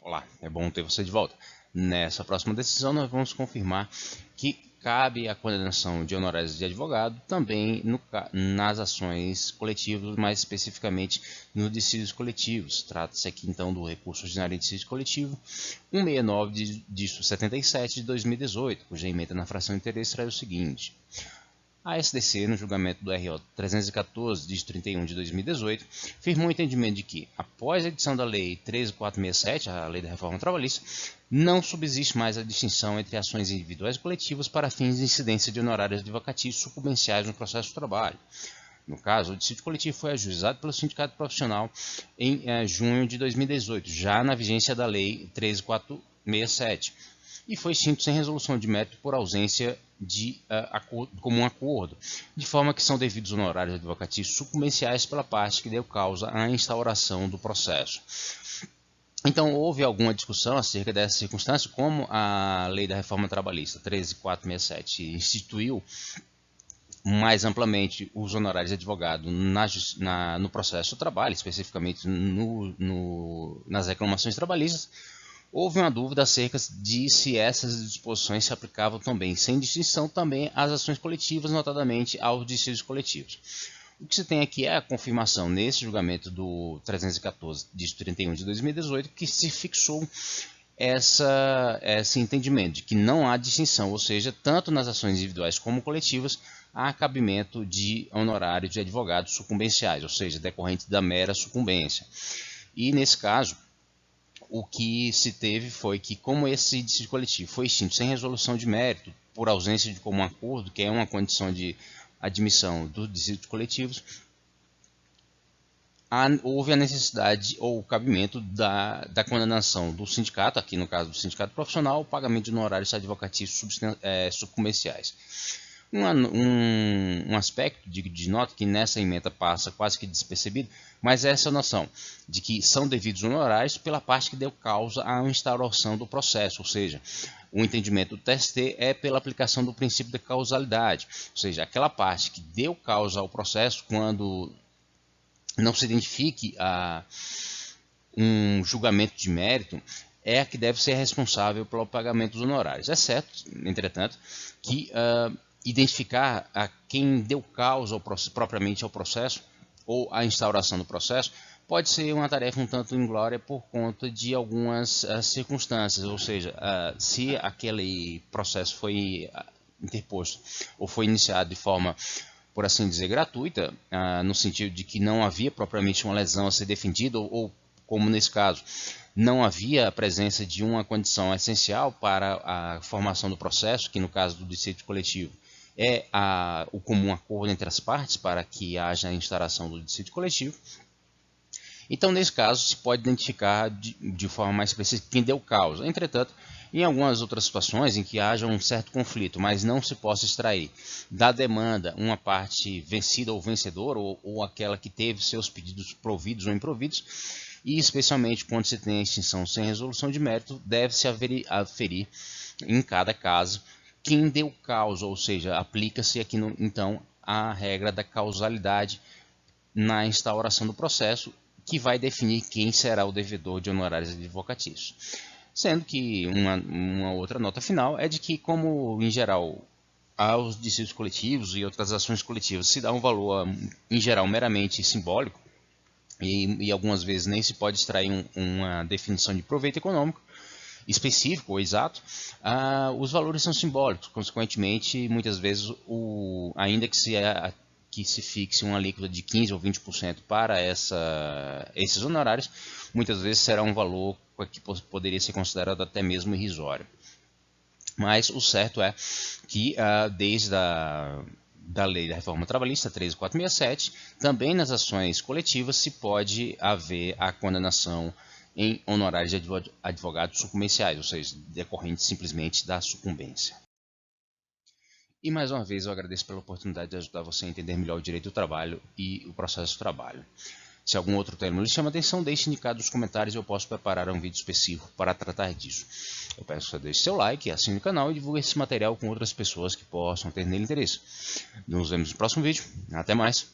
Olá, é bom ter você de volta. Nessa próxima decisão, nós vamos confirmar que cabe a condenação de honorários de advogado também nas ações coletivas, mais especificamente nos dissídios coletivos. Trata-se aqui então do recurso ordinário em dissídio coletivo 169 de 77 de 2018, cuja emenda na fração de interesse traz o seguinte. A SDC, no julgamento do RO 314, de 31 de 2018, firmou o entendimento de que, após a edição da Lei 13.467, a Lei da Reforma Trabalhista, não subsiste mais a distinção entre ações individuais e coletivas para fins de incidência de honorários advocatícios sucumbenciais no processo de trabalho. No caso, o dissídio coletivo foi ajuizado pelo Sindicato Profissional em junho de 2018, já na vigência da Lei 13.467, e foi extinto sem resolução de mérito por ausência de comum acordo, de forma que são devidos honorários advocatícios sucumbenciais pela parte que deu causa à instauração do processo. Então, houve alguma discussão acerca dessa circunstância, como a Lei da Reforma Trabalhista 13.467 instituiu mais amplamente os honorários de advogado no processo do trabalho, especificamente nas reclamações trabalhistas. Houve uma dúvida acerca de se essas disposições se aplicavam também, sem distinção, também às ações coletivas, notadamente aos dissídios coletivos. O que se tem aqui é a confirmação, nesse julgamento do 314, de 31 de 2018, que se fixou esse entendimento de que não há distinção, ou seja, tanto nas ações individuais como coletivas, há cabimento de honorários de advogados sucumbenciais, ou seja, decorrente da mera sucumbência. E, nesse caso, o que se teve foi que, como esse dissídio coletivo foi extinto sem resolução de mérito, por ausência de comum acordo, que é uma condição de admissão dos dissídios coletivos, houve a necessidade ou o cabimento da condenação do sindicato, aqui no caso do sindicato profissional, o pagamento de honorários advocatícios sucumbenciais. Um aspecto de nota que nessa emenda passa quase que despercebido, mas é essa noção de que são devidos honorários pela parte que deu causa à instauração do processo, ou seja, o entendimento do TST é pela aplicação do princípio da causalidade, ou seja, aquela parte que deu causa ao processo quando não se identifique um julgamento de mérito, é a que deve ser responsável pelo pagamento dos honorários. É certo, entretanto, que identificar a quem deu causa propriamente ao processo ou à instauração do processo pode ser uma tarefa um tanto inglória por conta de algumas circunstâncias, ou seja, se aquele processo foi interposto ou foi iniciado de forma, por assim dizer, gratuita, no sentido de que não havia propriamente uma lesão a ser defendida ou como nesse caso, não havia a presença de uma condição essencial para a formação do processo, que no caso do dissídio coletivo é o comum acordo entre as partes para que haja a instauração do dissídio coletivo. Então, nesse caso, se pode identificar de forma mais precisa quem deu causa. Entretanto, em algumas outras situações em que haja um certo conflito, mas não se possa extrair da demanda uma parte vencida ou vencedora, ou aquela que teve seus pedidos providos ou improvidos, e especialmente quando se tem a extinção sem resolução de mérito, deve-se aferir em cada caso quem deu causa, ou seja, aplica-se aqui então a regra da causalidade na instauração do processo, que vai definir quem será o devedor de honorários advocatícios. Sendo que uma outra nota final é de que, como em geral aos dissídios coletivos e outras ações coletivas se dá um valor em geral meramente simbólico, e algumas vezes nem se pode extrair uma definição de proveito econômico específico ou exato, os valores são simbólicos. Consequentemente, muitas vezes, ainda que se fixe uma alíquota de 15% ou 20% para esses honorários, muitas vezes será um valor que poderia ser considerado até mesmo irrisório. Mas o certo é que, desde da Lei da Reforma Trabalhista 13.467, também nas ações coletivas se pode haver a condenação em honorários de advogados sucumbenciais, ou seja, decorrentes simplesmente da sucumbência. E mais uma vez eu agradeço pela oportunidade de ajudar você a entender melhor o direito do trabalho e o processo do trabalho. Se algum outro termo lhe chama atenção, deixe indicado nos comentários e eu posso preparar um vídeo específico para tratar disso. Eu peço que você deixe seu like, assine o canal e divulgue esse material com outras pessoas que possam ter nele interesse. Nos vemos no próximo vídeo. Até mais!